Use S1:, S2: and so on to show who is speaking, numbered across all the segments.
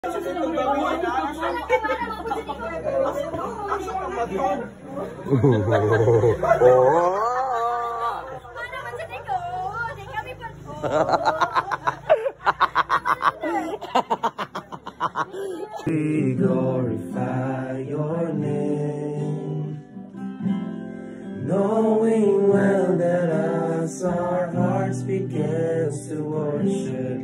S1: We glorify your name, knowing well that as our hearts begins to worship,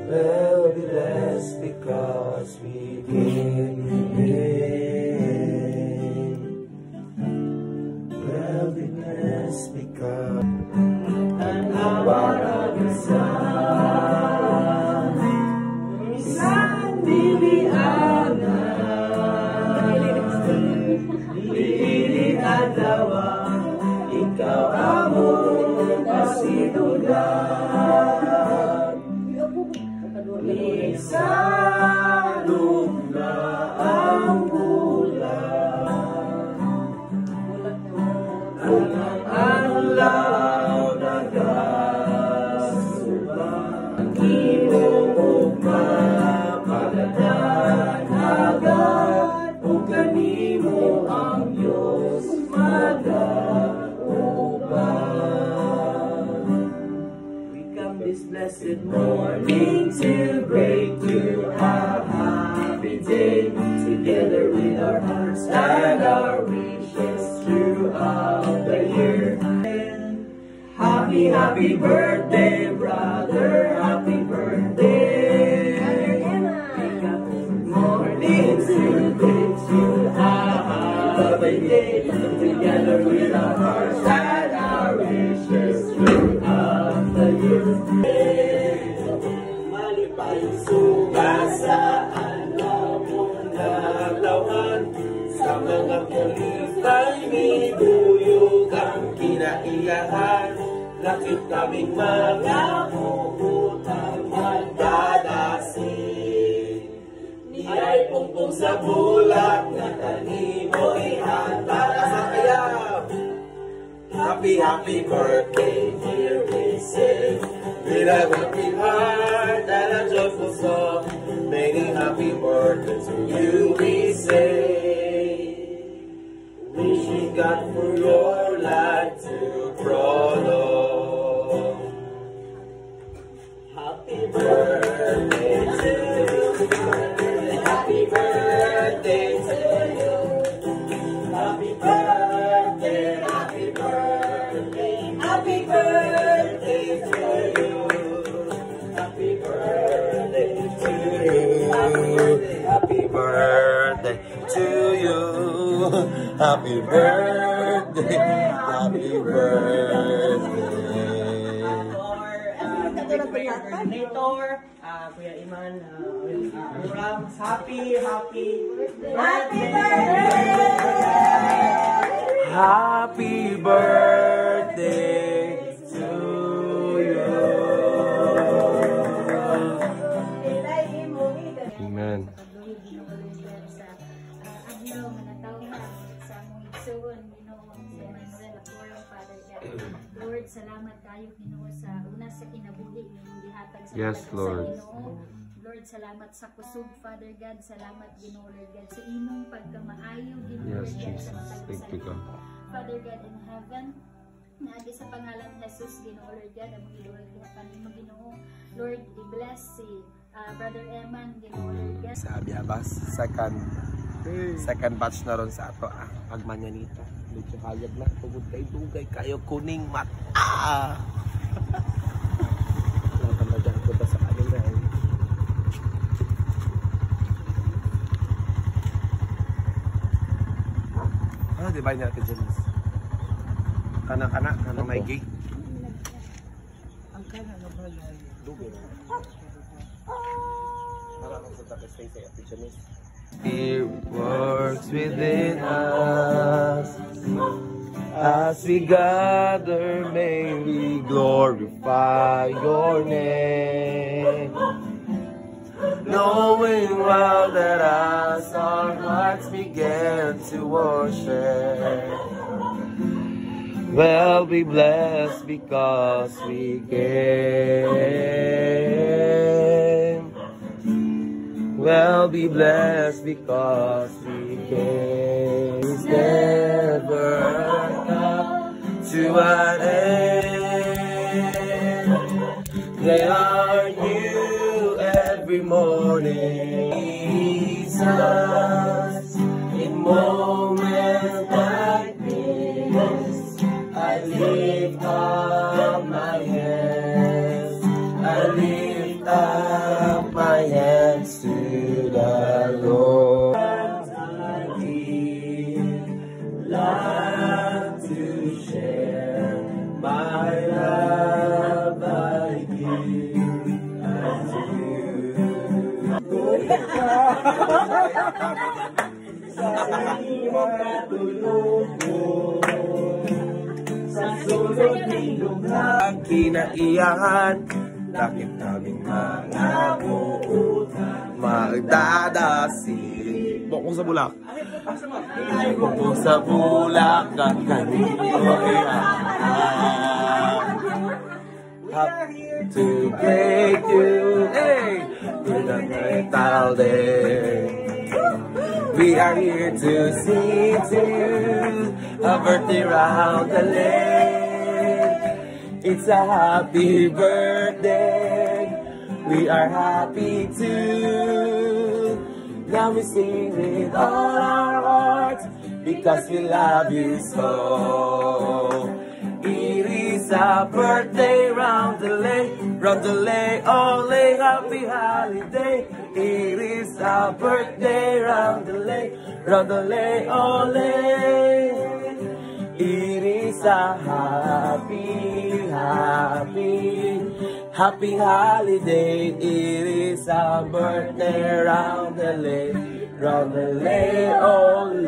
S1: we'll be blessed because we give you name. We'll be blessed because and our ikaw among kasidulgan, isalog na ang bulan, ang law na gasuban, imong ugmapagadan agad, o kanimo ang Diyos this blessed morning to break through our happy day, together with our hearts and our wishes throughout the year. Happy, happy birthday, brother, happy birthday. Wake up morning to break through our happy day, together with our hearts and our wishes throughout the year. Malipay sugasaan na mong nalawan, sa mga kulitay niduyog ang kinaiyahan. Lakit kaming mga pupunang magdadasin, niya'y pungpong sa bulak na tanimo'y para sa kayap. Happy, happy birthday, dear we say, with a happy heart and a joyful song. Many happy birthday to you we say, wishing God for your life to prolong. Happy birthday to you, happy birthday to you, happy birthday, happy birthday, happy birthday to you, happy birthday to you, happy birthday to you, happy birthday, happy birthday.
S2: Coordinator, Kuya Iman, Rams, happy birthday!
S1: Happy birthday to you. Amen.
S3: Lord, salamat tayo Ginoo sa una sa kinabuhi imong gihatag sa
S1: Yes, Lord.
S3: Lord, salamat sa kusog, Father God. Salamat, Ginoo, Lord God, sa imong pagkamaayo, Ginoo,
S1: Yes,
S3: Lord God,
S1: Jesus.
S3: sa
S1: Thank you, God.
S3: Father God in heaven, naagi sa pangalan ni Jesus, Ginoo, Lord God, ang Lord God, kanimo, Ginoo. Lord, i-bless si Brother Eman, Ginoo, Lord God.
S1: Sa Abiabas, second batch na ron sa ato, pagmanyanita. Medyo hayag na, tugod kay dugay kayo kuning mata. Nakamagyan ko ba sa kanila eh. Di ba niya natin dyan? Kana-kana, may gate.
S2: Ang kana na ba na?
S1: Dugay. Para akong sa tapos sa Apichanis. He works within us. As we gather, may we glorify your name. Knowing well that as our hearts begin to worship, we'll be blessed because we came. will be blessed because we came. It's never come to an end. They are new every morning. Jesus, in moments like this, I lift up my hands. I lift up my hands to the Lord. I give love to share my love I give unto you. Sa iyong katulog mo, sa sulod nilong ang kinaiyahan, takip naming mga buutan, magdadasili. Bokong sa bulak. Bokong sa bulak, kanino to break you, hey, with a metal day. We are here to sing to you a birthday round the lane. It's a happy birthday. We are happy too. Now we sing with all our hearts because we love you so. It is a birthday round the lane, ole, happy holiday. It is a birthday round the lane, ole. It is a happy holiday. It is a birthday round the lane, ole.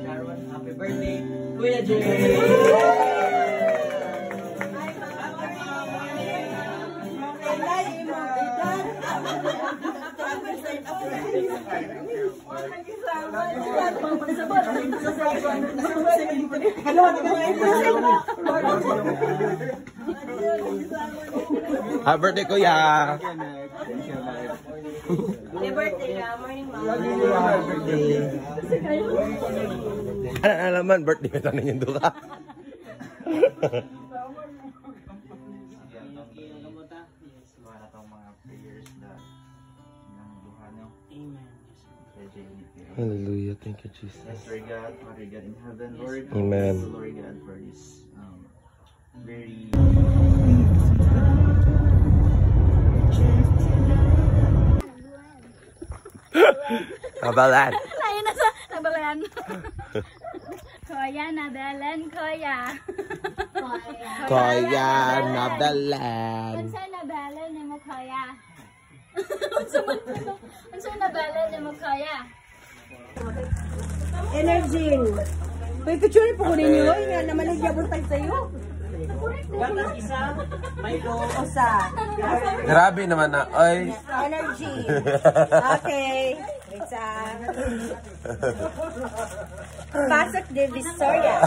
S2: Sharon, happy birthday, Kuya Jay!
S1: Happy birthday, Kuya!
S3: Happy birthday ka, morning mom.
S1: Ano alaman, birthday ka tanong yung duka. Hallelujah, thank you, Jesus.
S4: Yes, Lord God, Father God in heaven, Lord.
S1: Amen.
S4: Thank you, Lord God, for this very...
S1: Nabalan.
S3: Ayun na sa nabalan. Koya, nabalan, koya.
S1: Koya, nabalan.
S3: Unsay nabalan ni mo koya? Unsay nabalan ni mo koya?
S5: Energy. Picture po ko ninyo. Nga naman nagyabutag sa'yo.
S2: Gatas isa, Milo.
S5: Osa.
S1: Grabe naman na, oy.
S5: Energy. Okay. It's Pasok de Visoria.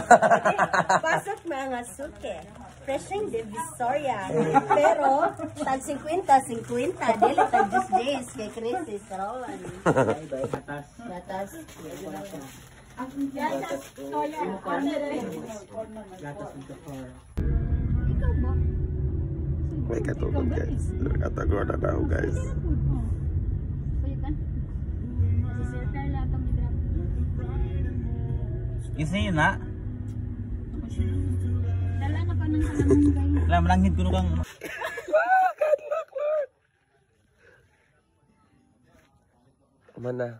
S5: Pasok mga suke. Freshing de Visoria. Pero, tag 50-50. Dili tag 10 days kay Chris Rowan.
S2: Gatas.
S5: Gatas.
S3: Gatas, koya.
S2: Gatas ng doktor.
S3: Ikaw ba?
S1: May katulog, guys. Katagod na daw, guys.
S3: Kuya kan? Si Sir Carla itong i-drop.
S4: Gising yun na?
S3: Dala ka pa ng kalamang guys.
S4: Alam, malanghid ko nung kang...
S1: Mana?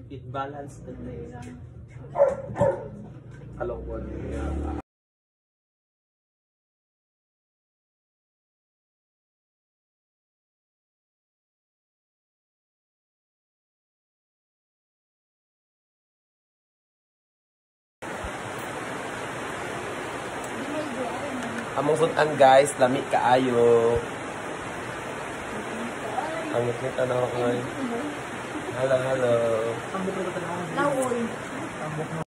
S2: It balanced the day.
S1: Along one. Among sudan guys, lami kaayo. Ang ngit ano ko. Hello, hello.
S5: Lawon.